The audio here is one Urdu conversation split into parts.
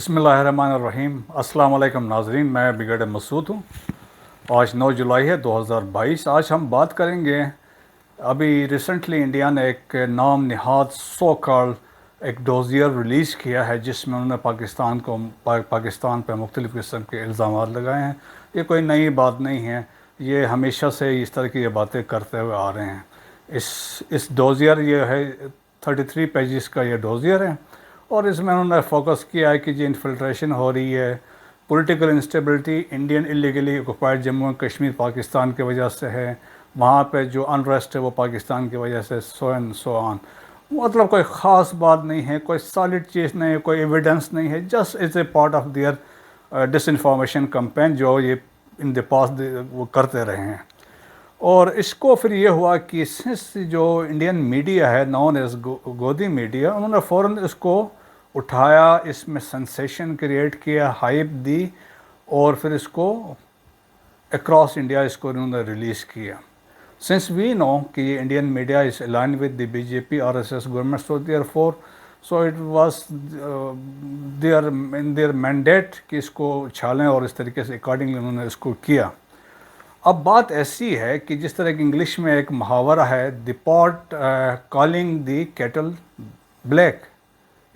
بسم اللہ الرحمن الرحیم۔ السلام علیکم ناظرین، میں بگڑ مسعود ہوں۔ آج 9 جولائی ہے 2022۔ آج ہم بات کریں گے، ابھی ریسنٹلی انڈیا نے ایک نام نہاد سو کال ایک ڈوزیئر ریلیز کیا ہے، جس میں انہوں نے پاکستان پہ مختلف قسم کے الزامات لگائے ہیں۔ یہ کوئی نئی بات نہیں ہے، یہ ہمیشہ سے اس طرح کی یہ باتیں کرتے ہوئے آ رہے ہیں۔ اس ڈوزیئر یہ ہے 33 پیجز کا یہ ڈوزیئر ہے، اور اس میں انہوں نے فوکس کیا ہے کہ انفلٹریشن ہو رہی ہے، political instability Indian illegally occupied Jammu و کشمیر پاکستان کی وجہ سے ہے، وہاں پہ جو انریسٹ ہے وہ پاکستان کی وجہ سے، سو اینڈ سو آن۔ مطلب کوئی خاص بات نہیں ہے، کوئی سالڈ چیز نہیں ہے، کوئی ایویڈنس نہیں ہے، just is a part of their disinformation campaign جو یہ ان دی پاسٹ وہ کرتے رہے ہیں۔ اور اس کو پھر یہ ہوا کہ جو انڈین میڈیا ہے نون ایز گودی میڈیا، انہوں نے فوراً اس کو اٹھایا، اس میں سنسیشن کریٹ کیا، ہائپ دی، اور پھر اس کو اکراس انڈیا اس کو انہوں نے ریلیز کیا۔ سنس وی نو کہ یہ Indian media is align with the B J P RSS government, so it was there mandate کہ اس کو چھالیں، اور اس طریقے سے اکارڈنگلی انہوں نے اس کو کیا۔ اب بات ایسی ہے کہ جس طرح کہ انگلش میں ایک محاورہ ہے، دی پاٹ کالنگ دی کیٹل بلیک،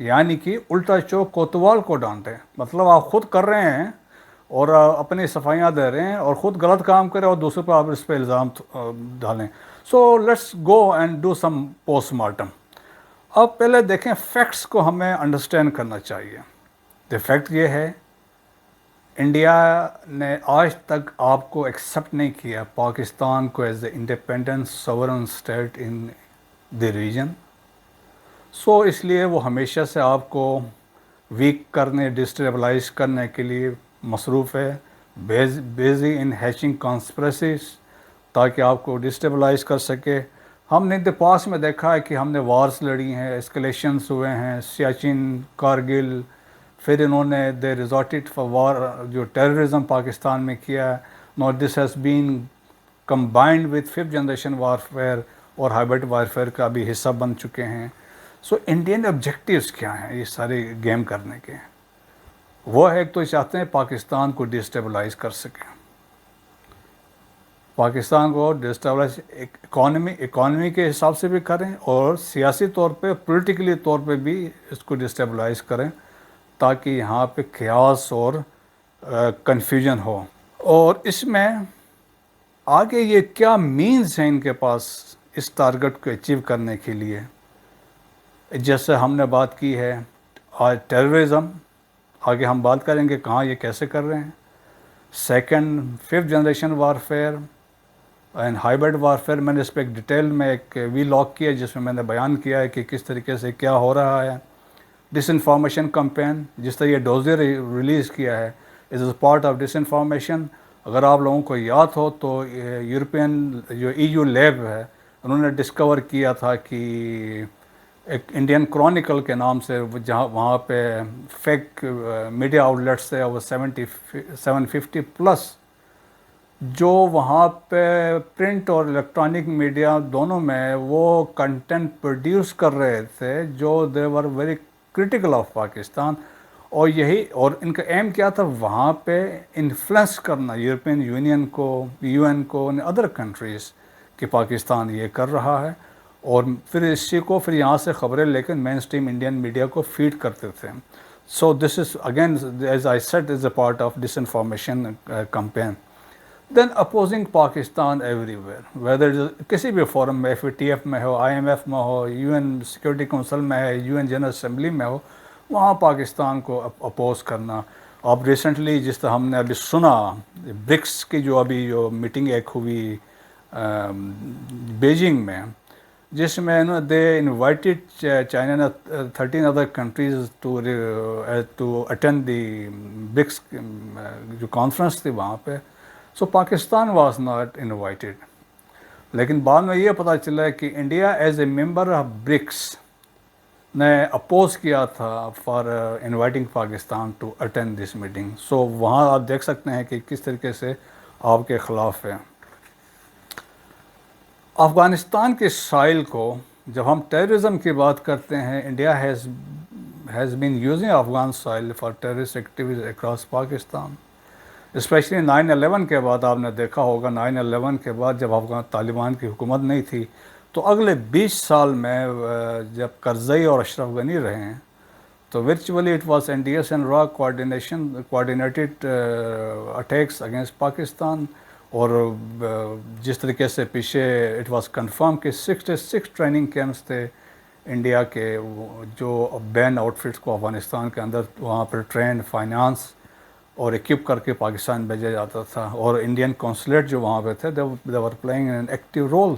یعنی کہ الٹا چوک کوتوال کو ڈانٹے۔ مطلب آپ خود کر رہے ہیں اور اپنی صفائیاں دے رہے ہیں، اور خود غلط کام کریں اور دوسروں پہ آپ اس پہ الزام ڈالیں۔ So let's go and do some post mortem. اب پہلے دیکھیں، فیکٹس کو ہمیں انڈرسٹینڈ کرنا چاہیے۔ دی فیکٹ یہ ہے، انڈیا نے آج تک آپ کو ایکسیپٹ نہیں کیا پاکستان کو as a independent sovereign state in the region. So اس لیے وہ ہمیشہ سے آپ کو ویک کرنے، ڈسٹیبلائز کرنے کے لیے مصروف ہے، بیزی ان ہیچنگ کانسپریسیز، تاکہ آپ کو ڈسٹیبلائز کر سکے۔ ہم نے پاس میں دیکھا ہے کہ ہم نے وارز لڑی ہیں، اسکلیشنز ہوئے ہیں، سیاچن، کارگل، پھر انہوں نے دے ریزورٹڈ فار وار، جو ٹیررزم پاکستان میں کیا ہے۔ Now this has been combined with 5th generation warfare, اور ہائبرڈ وارفیئر کا بھی حصہ بن چکے ہیں۔ سو انڈین آبجیکٹیوز کیا ہیں یہ سارے گیم کرنے کے؟ وہ ایک تو چاہتے ہیں پاکستان کو ڈسٹیبلائز کر سکیں، پاکستان کو ڈسٹیبلائز اکانومی کے حساب سے بھی کریں، اور سیاسی طور پہ، پولیٹیکلی طور پہ بھی اس کو ڈسٹیبلائز کریں، تاکہ یہاں پہ کیاس اور کنفیوژن ہو۔ اور اس میں آگے یہ کیا مینز ہیں ان کے پاس اس ٹارگٹ کو اچیو کرنے کے لیے؟ جیسے ہم نے بات کی ہے آج ٹیررزم، آگے ہم بات کریں گے کہاں یہ کیسے کر رہے ہیں۔ Second, 5th generation warfare and hybrid warfare, میں نے اس پہ ایک ڈیٹیل میں ایک وی لاگ کیا جس میں میں نے بیان کیا ہے کہ کس طریقے سے کیا ہو رہا ہے۔ ڈس انفارمیشن کمپین، جس طرح یہ ڈوزیئر ریلیز کیا ہے، is a part of disinformation. اگر آپ لوگوں کو یاد ہو تو یورپین جو EU لیب ہے، انہوں نے ڈسکور کیا تھا کہ ایک انڈین کرونیکل کے نام سے، جہاں وہاں پہ فیک میڈیا آؤٹلیٹس تھے، وہ 750 پلس، جو وہاں پہ پرنٹ اور الیکٹرانک میڈیا دونوں میں وہ کنٹینٹ پروڈیوس کر رہے تھے جو they were very critical of Pakistan, اور ان کا ایم کیا تھا، وہاں پہ انفلوئنس کرنا یورپین یونین کو، UN کو، ادر کنٹریز، کہ پاکستان یہ کر رہا ہے، اور پھر اسی کو پھر یہاں سے خبریں لے کے مین اسٹریم انڈین میڈیا کو فیڈ کرتے تھے۔ So this is again as I said is a part of disinformation campaign. Then opposing Pakistan everywhere, whether کسی بھی فورم میں، FATF میں ہو، IMF میں ہو، UN سیکورٹی کونسل میں ہے، UN جنرل اسمبلی میں ہو، وہاں پاکستان کو اپوز کرنا۔ اب ریسنٹلی جس طرح ہم نے ابھی سنا، برکس کی جو میٹنگ ایک ہوئی بیجنگ میں، جس میں they invited China 13 other countries to attend the BRICS جو کانفرنس تھی وہاں پہ۔ So Pakistan was not invited, لیکن بعد میں یہ پتہ چلا کہ India as a member of BRICS نے اپوز کیا تھا for inviting Pakistan to attend this meeting. So وہاں آپ دیکھ سکتے ہیں کہ کس طریقے سے آپ کے خلاف ہے۔ افغانستان کے سائل کو جب ہم ٹیررزم کی بات کرتے ہیں، India has has been using Afghan soil for terrorist activities across Pakistan. Especially 9/11 کے بعد آپ نے دیکھا ہوگا 9/11 کے بعد جب افغان طالبان کی حکومت نہیں تھی تو اگلے 20 سال میں جب کرزئی اور اشرف غنی رہے ہیں تو virtually it was an D S and را کوآرڈینیٹڈ اٹیکس اگینسٹ پاکستان. اور جس طریقے سے پیچھے اٹ واز کنفرم کہ 66 ٹریننگ کیمپس تھے انڈیا کے جو بین آؤٹ فٹس کو افغانستان کے اندر وہاں پر ٹرینڈ فائنانس اور ایکوپ کر کے پاکستان بھیجا جاتا تھا. اور انڈین کونسلیٹ جو وہاں پہ تھے دے ور پلئنگ این ایکٹیو رول.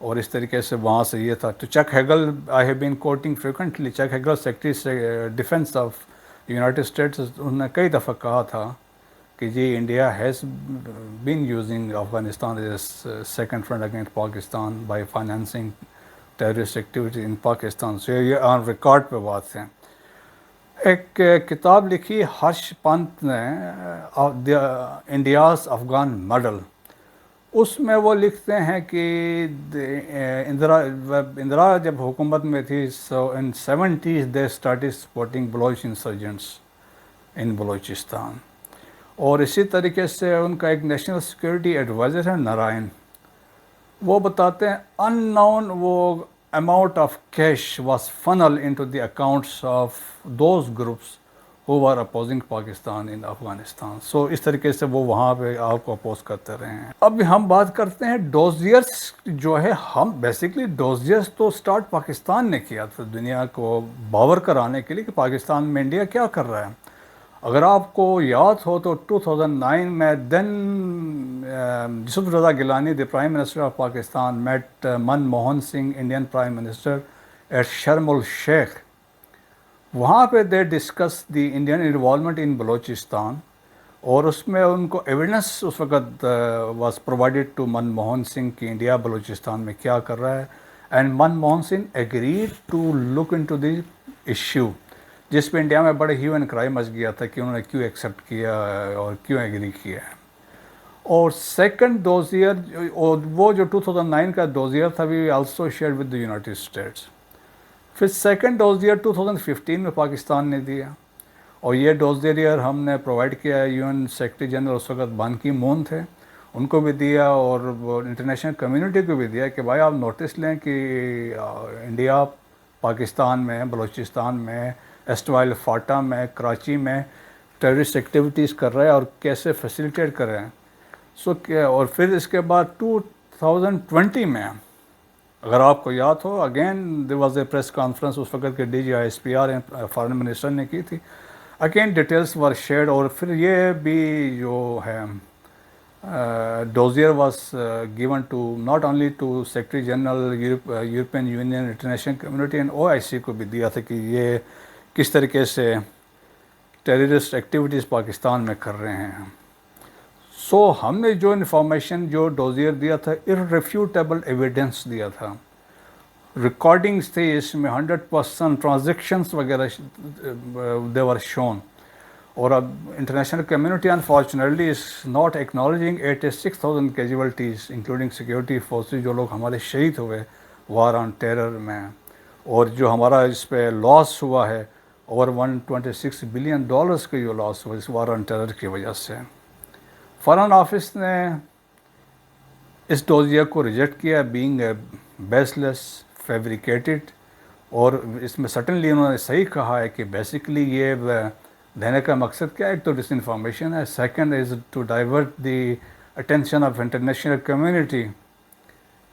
اور اس طریقے سے وہاں سے یہ تھا. تو Chuck Hagel I have been quoting frequently Chuck Hagel secretary defence of United States, انہوں نے کئی دفعہ کہا تھا کہ جی India has been using Afghanistan as a second front against Pakistan by financing terrorist activity in Pakistan. So یہ آن ریکارڈ پہ بات ہے. ایک کتاب لکھی ہرش پنت نے انڈیاز افغان ماڈل. اس میں وہ لکھتے ہیں کہ اندرا جب حکومت میں تھی so in 70s they started supporting Baloch insurgents in Balochistan. اور اسی طریقے سے ان کا ایک نیشنل سیکورٹی ایڈوائزر ہے نارائن, وہ بتاتے ہیں ان نون وہ amount of cash was funneled into the accounts of those groups who were opposing Pakistan in Afghanistan. So اس طریقے سے وہ وہاں پہ آپ کو اپوز کرتے رہے ہیں. اب ہم بات کرتے ہیں ڈوزیئرس جو ہے. ہم بیسیکلی ڈوزیئرس تو سٹارٹ پاکستان نے کیا تھا دنیا کو باور کرانے کے لیے کہ پاکستان میں انڈیا کیا کر رہا ہے. اگر آپ کو یاد ہو تو 2009 میں then Yousaf Raza Gilani the prime minister of Pakistan met Manmohan Singh Indian prime minister at Sharm El Sheikh. وہاں پہ they discuss the Indian involvement in Balochistan. اور اس میں ان کو ایویڈنس اس وقت was provided to Manmohan Singh کہ انڈیا بلوچستان میں کیا کر رہا ہے. And Manmohan Singh agreed to look into the issue, جس پہ انڈیا میں بڑے ہیو اینڈ کرائی مچ گیا تھا کہ انہوں نے کیوں ایکسیپٹ کیا اور کیوں ایگری کیا ہے. اور سیکنڈ ڈوزیئر وہ جو 2009 کا ڈوزیئر تھا we also share with the United States. پھر سیکنڈ ڈوزیئر 2015 میں پاکستان نے دیا. اور یہ ڈوزیئر ہم نے پرووائڈ کیا ہے یو این سیکرٹری جنرل اس وقت بان کی مون تھے, ان کو بھی دیا اور انٹرنیشنل کمیونٹی کو بھی دیا کہ بھائی آپ نوٹس لیں کہ انڈیا پاکستان میں بلوچستان میں ایسٹ وائل فاٹا میں کراچی میں ٹیررسٹ ایکٹیویٹیز کر رہے ہیں اور کیسے فیسیلیٹیٹ کر رہے ہیں. اور پھر اس کے بعد 2020 میں اگر آپ کو یاد ہو again there was a press conference اس وقت کے D G I S P R foreign minister نے کی تھی. Again details were shared. اور پھر یہ بھی جو ہے dossier was given to not only to secretary general European Union international community and OIC کو بھی دیا تھا کہ یہ کس طریقے سے ٹیررسٹ ایکٹیویٹیز پاکستان میں کر رہے ہیں. سو ہم نے جو انفارمیشن جو ڈوزیئر دیا تھا irrefutable ایویڈنس دیا تھا, ریکارڈنگس تھے اس میں 100% ٹرانزیکشنس وغیرہ دے ور شون. اور اب international community unfortunately is not acknowledging 86,000 casualties including security forces جو لوگ ہمارے شہید ہوئے وار آن ٹیرر میں, اور جو ہمارا اس پہ لاس ہوا ہے اوور $126 بلین کا جو لاس ہوا اس وار آن ٹیرر کی وجہ سے. فارن آفس نے اس ڈوزیئر کو ریجیکٹ کیا being a base less fabricated. اور اس میں سٹنلی انہوں نے صحیح کہا ہے کہ بیسیکلی یہ دینے کا مقصد کیا ہے. ایک تو ڈس انفارمیشن ہے, second is to divert the attention of international community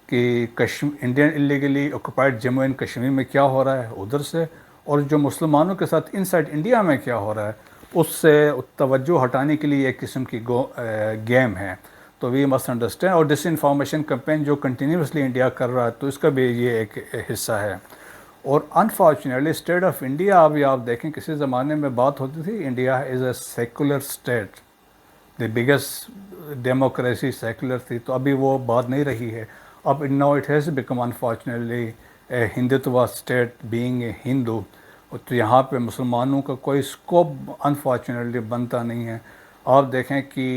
کہ Indian illegally occupied Jammu and Kashmir میں کیا ہو رہا ہے ادھر سے, اور جو مسلمانوں کے ساتھ ان سائڈ انڈیا میں کیا ہو رہا ہے اس سے توجہ ہٹانے کے لیے ایک قسم کی گیم ہے. تو وی مسٹ انڈرسٹینڈ. اور ڈس انفارمیشن کمپین جو کنٹینیوسلی انڈیا کر رہا ہے تو اس کا بھی یہ ایک حصہ ہے. اور انفارچونیٹلی اسٹیٹ آف انڈیا ابھی آپ دیکھیں کسی زمانے میں بات ہوتی تھی India is a secular state, the biggest democracy secular تھی, تو ابھی وہ بات نہیں رہی ہے. اب now it has become unfortunately a Hindutva state being a Hindu. تو یہاں پہ مسلمانوں کا کوئی اسکوپ انفارچونیٹلی بنتا نہیں ہے. آپ دیکھیں کہ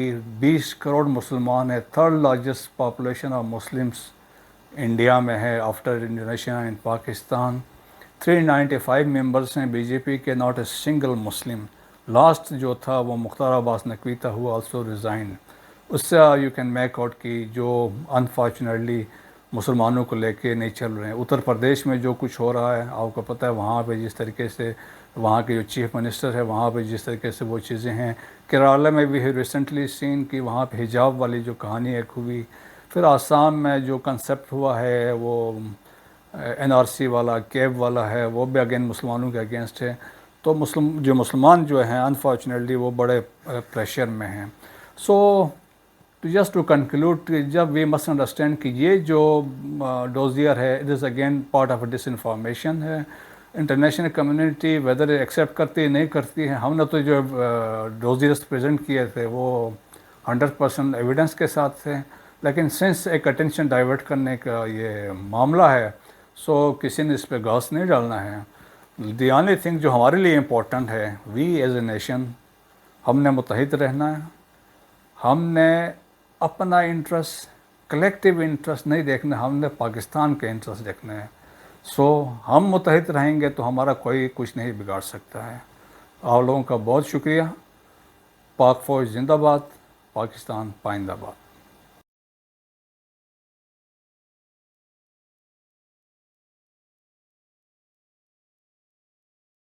20 کروڑ مسلمان ہیں, third largest population of Muslims India میں ہے after Indonesia and Pakistan. 395 members ہیں بی جے پی کے, not a single Muslim. Last جو تھا وہ مختار عباس نقوی تھا, ہوا آلسو ریزائن. اس سے یو کین میک آؤٹ کی جو انفارچونیٹلی مسلمانوں کو لے کے نہیں چل رہے ہیں. اتر پردیش میں جو کچھ ہو رہا ہے آپ کو پتہ ہے, وہاں پہ جس طریقے سے وہاں کے جو چیف منسٹر ہے وہاں پہ جس طریقے سے وہ چیزیں ہیں. کیرالہ میں بھی ریسنٹلی سین کی وہاں پہ حجاب والی جو کہانی ایک ہوئی. پھر آسام میں جو کنسیپٹ ہوا ہے وہ این آر سی والا, کیب والا ہے, وہ بھی اگین مسلمانوں کے اگینسٹ ہے. تو مسلمان جو ہیں انفارچونیٹلی وہ بڑے پریشر میں ہیں. سو جسٹ ٹو کنکلوڈ, جب وی مسٹ انڈرسٹینڈ کہ یہ جو ڈوزیئر ہے it is again part of a disinformation ہے. انٹرنیشنل کمیونٹی ویدر ایکسیپٹ کرتی ہے نہیں کرتی ہے. ہم نے تو جو ڈوزیئرس پریزنٹ کیے تھے وہ 100% ایویڈنس کے ساتھ تھے, لیکن سنس ایک اٹینشن ڈائیورٹ کرنے کا یہ معاملہ ہے, سو کسی نے اس پہ گھاس نہیں ڈالنا ہے. دی اونلی تھنگ جو ہمارے لیے امپورٹنٹ ہے, وی ایز اے نیشن ہم نے متحد رہنا ہے. ہم نے اپنا انٹرسٹ, کلیکٹیو انٹرسٹ نہیں دیکھنا, ہم نے پاکستان کے انٹرسٹ دیکھنے ہیں. سو ہم متحد رہیں گے تو ہمارا کوئی کچھ نہیں بگاڑ سکتا ہے. آپ لوگوں کا بہت شکریہ. پاک فوج زندہ باد, پاکستان پائندہ باد.